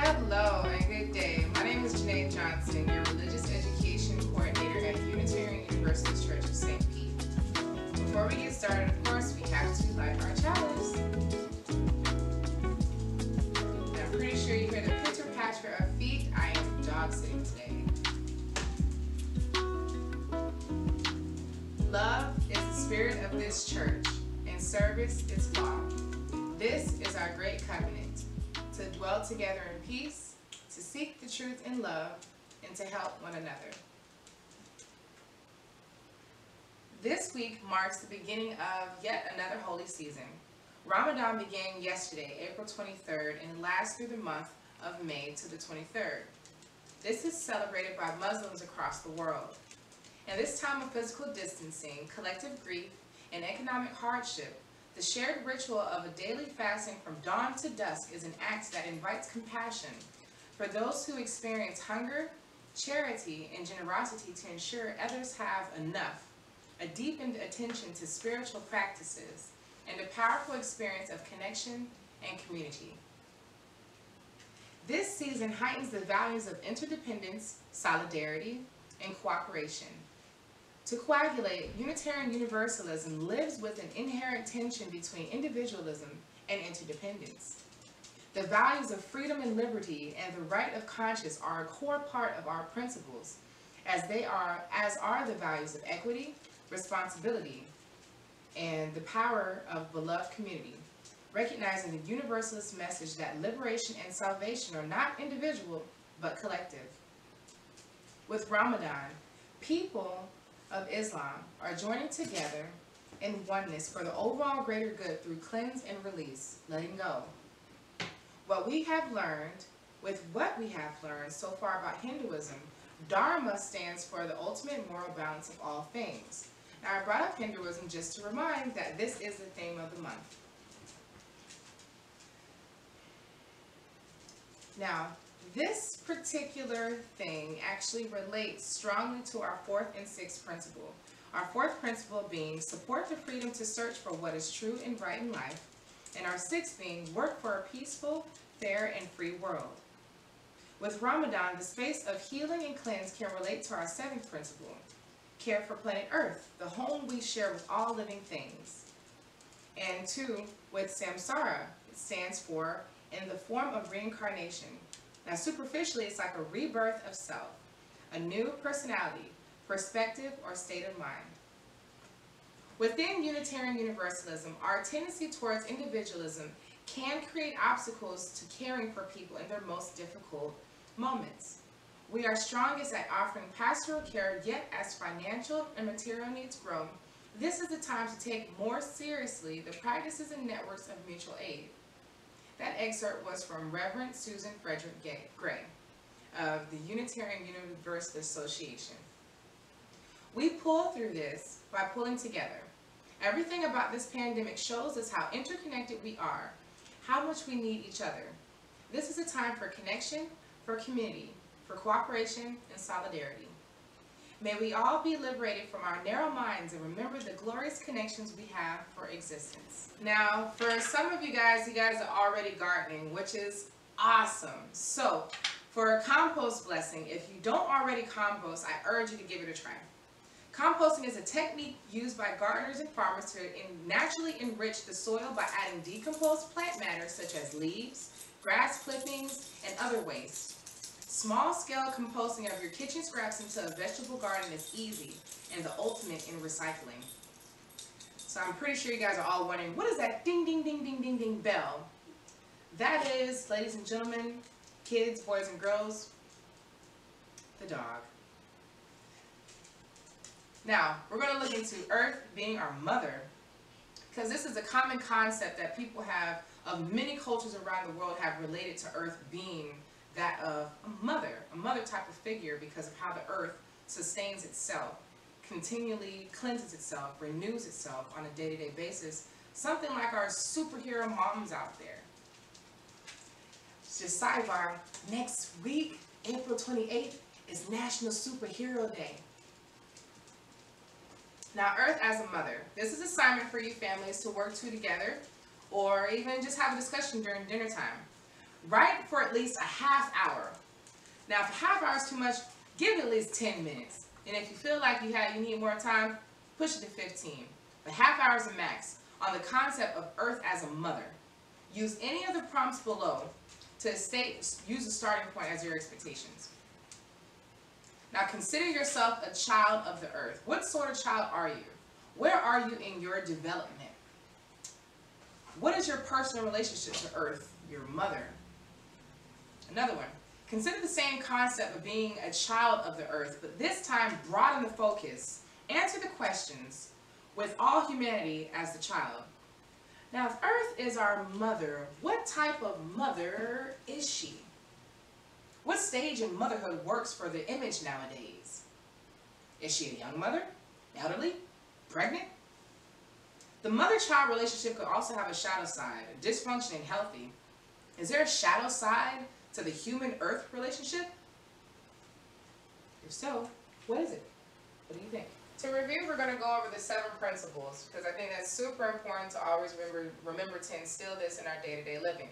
Hello and good day. My name is Jeanay Johnson, your Religious Education Coordinator at Unitarian Universalist Church of St. Pete. Before we get started, of course, we have to light our chalice. And I'm pretty sure you hear the pitter-patter of feet. I am dog sitting today. Love is the spirit of this church, and service is law. This is our great covenant, to dwell together in peace, to seek the truth in love, and to help one another. This week marks the beginning of yet another holy season. Ramadan began yesterday, April 23rd, and lasts through the month of May to the 23rd. This is celebrated by Muslims across the world. In this time of physical distancing, collective grief, and economic hardship, the shared ritual of a daily fasting from dawn to dusk is an act that invites compassion for those who experience hunger, charity, and generosity to ensure others have enough, a deepened attention to spiritual practices, and a powerful experience of connection and community. This season heightens the values of interdependence, solidarity, and cooperation. To coagulate, Unitarian Universalism lives with an inherent tension between individualism and interdependence. The values of freedom and liberty and the right of conscience are a core part of our principles, as are the values of equity, responsibility, and the power of beloved community, recognizing the universalist message that liberation and salvation are not individual, but collective. With Ramadan, people of Islam are joining together in oneness for the overall greater good through cleanse and release, letting go. With what we have learned so far about Hinduism, Dharma stands for the ultimate moral balance of all things. Now, I brought up Hinduism just to remind that this is the theme of the month. Now, this particular thing actually relates strongly to our fourth and sixth principle. Our fourth principle being support the freedom to search for what is true and right in life, and our sixth being work for a peaceful, fair, and free world. With Ramadan, the space of healing and cleanse can relate to our seventh principle, care for planet Earth, the home we share with all living things. And two, with Samsara, it stands for in the form of reincarnation. Now, superficially, it's like a rebirth of self, a new personality, perspective, or state of mind. Within Unitarian Universalism, our tendency towards individualism can create obstacles to caring for people in their most difficult moments. We are strongest at offering pastoral care, yet as financial and material needs grow, this is the time to take more seriously the practices and networks of mutual aid. That excerpt was from Reverend Susan Frederick Gray of the Unitarian Universalist Association. We pull through this by pulling together. Everything about this pandemic shows us how interconnected we are, how much we need each other. This is a time for connection, for community, for cooperation, and solidarity. May we all be liberated from our narrow minds and remember the glorious connections we have for existence. Now, for some of you guys are already gardening, which is awesome. So, for a compost blessing, if you don't already compost, I urge you to give it a try. Composting is a technique used by gardeners and farmers to naturally enrich the soil by adding decomposed plant matter such as leaves, grass clippings, and other waste. Small-scale composting of your kitchen scraps into a vegetable garden is easy and the ultimate in recycling. So I'm pretty sure you guys are all wondering, what is that ding, ding, ding, ding, ding, ding bell? That is, ladies and gentlemen, kids, boys and girls, the dog. Now, we're going to look into Earth being our mother, because this is a common concept that people have, of many cultures around the world have related to Earth being that of a mother type of figure, because of how the earth sustains itself, continually cleanses itself, renews itself on a day-to-day basis, something like our superhero moms out there. Just sidebar, next week, April 28th, is National Superhero Day. Now, Earth as a mother. This is an assignment for you families to work together, or even just have a discussion during dinner time. Write for at least a half hour. Now, if a half hour is too much, give it at least 10 minutes. And if you feel like you need more time, push it to 15. But half hour is a max on the concept of Earth as a mother. Use any of the prompts below to use a starting point as your expectations. Now consider yourself a child of the earth. What sort of child are you? Where are you in your development? What is your personal relationship to earth, your mother? Another one. Consider the same concept of being a child of the earth, but this time broaden the focus. Answer the questions with all humanity as the child. Now, if earth is our mother, what type of mother is she? What stage in motherhood works for the image nowadays? Is she a young mother, elderly, pregnant? The mother-child relationship could also have a shadow side, dysfunctioning, healthy. Is there a shadow side to the human-earth relationship? If so, what is it? What do you think? To review, we're going to go over the 7 principles because I think that's super important to always remember to instill this in our day-to-day living.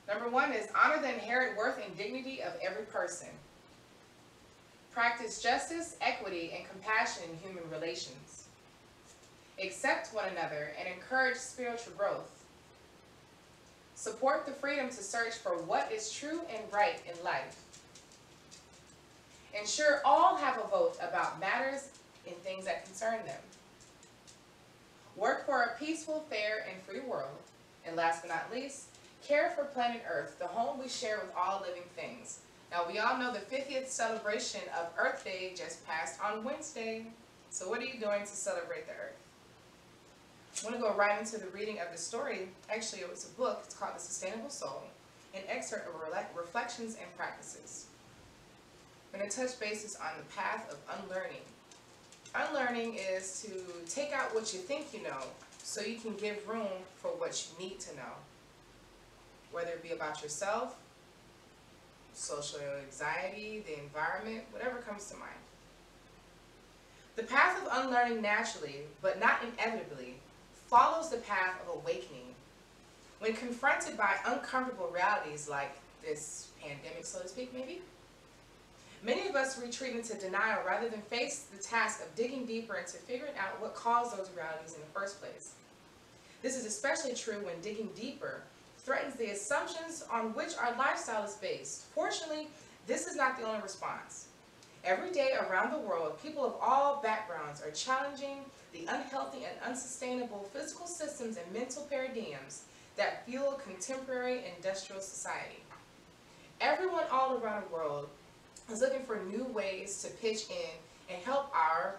Number 1 is honor the inherent worth and dignity of every person. Practice justice, equity, and compassion in human relations. Accept one another and encourage spiritual growth. Support the freedom to search for what is true and right in life. Ensure all have a vote about matters and things that concern them. Work for a peaceful, fair, and free world. And last but not least, care for planet Earth, the home we share with all living things. Now, we all know the 50th celebration of Earth Day just passed on Wednesday. So what are you doing to celebrate the Earth? I want to go right into the reading of the story. Actually, it was a book. It's called The Sustainable Soul, an excerpt of reflections and practices. I'm going to touch bases on the path of unlearning. Unlearning is to take out what you think you know so you can give room for what you need to know. Whether it be about yourself, social anxiety, the environment, whatever comes to mind. The path of unlearning naturally, but not inevitably, follows the path of awakening. When confronted by uncomfortable realities like this pandemic, so to speak, maybe, many of us retreat into denial rather than face the task of digging deeper into figuring out what caused those realities in the first place. This is especially true when digging deeper threatens the assumptions on which our lifestyle is based. Fortunately, this is not the only response. Every day around the world, people of all backgrounds are challenging the unhealthy and unsustainable physical systems and mental paradigms that fuel contemporary industrial society. Everyone all around the world is looking for new ways to pitch in and help our,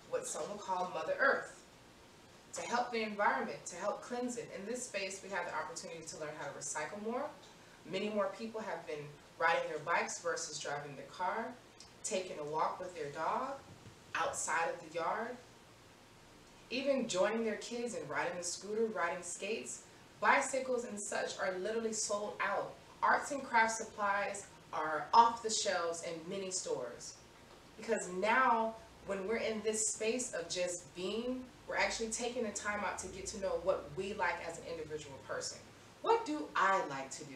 what some will call Mother Earth, to help the environment, to help cleanse it. In this space, we have the opportunity to learn how to recycle more. Many more people have been riding their bikes versus driving their car, taking a walk with their dog outside of the yard, even joining their kids and riding a scooter, riding skates. Bicycles and such are literally sold out. Arts and crafts supplies are off the shelves in many stores. Because now, when we're in this space of just being, we're actually taking the time out to get to know what we like as an individual person. What do I like to do?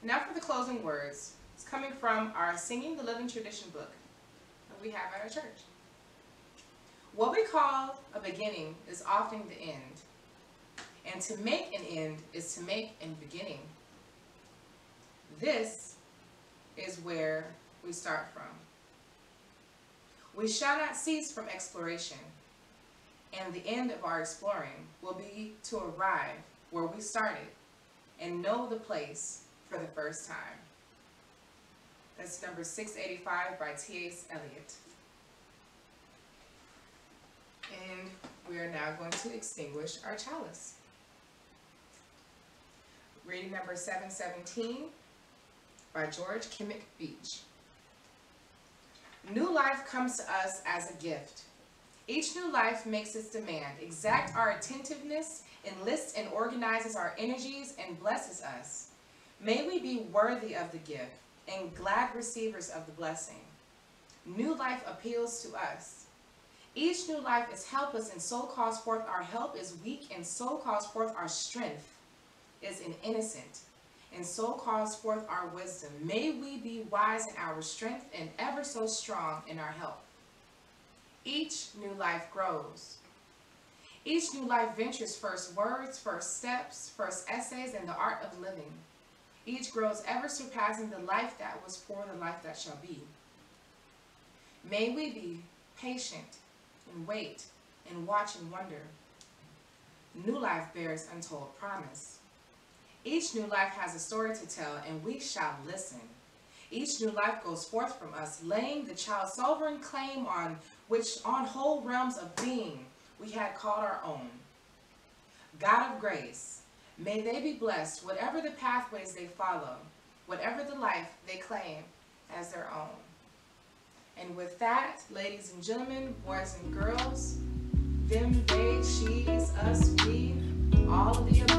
Now for the closing words. It's coming from our Singing the Living Tradition book that we have at our church. What we call a beginning is often the end. And to make an end is to make a beginning. This is where we start from. We shall not cease from exploration, and the end of our exploring will be to arrive where we started and know the place for the first time. That's number 685 by T.S. Eliot. And we are now going to extinguish our chalice. Reading number 717 by George Kimmick Beach. New life comes to us as a gift. Each new life makes its demand, exacts our attentiveness, enlists and organizes our energies, and blesses us. May we be worthy of the gift and glad receivers of the blessing. New life appeals to us. Each new life is helpless, and so calls forth our help is weak, and so calls forth our strength is innocent, and so calls forth our wisdom. May we be wise in our strength and ever so strong in our help. Each new life grows. Each new life ventures first words, first steps, first essays, and the art of living. Each grows ever surpassing the life that was for the life that shall be. May we be patient and wait and watch and wonder. New life bears untold promise. Each new life has a story to tell, and we shall listen. Each new life goes forth from us, laying the child's sovereign claim on whole realms of being we had called our own. God of grace, may they be blessed, whatever the pathways they follow, whatever the life they claim as their own. And with that, ladies and gentlemen, boys and girls, them, they, she's, us, we, all of the above.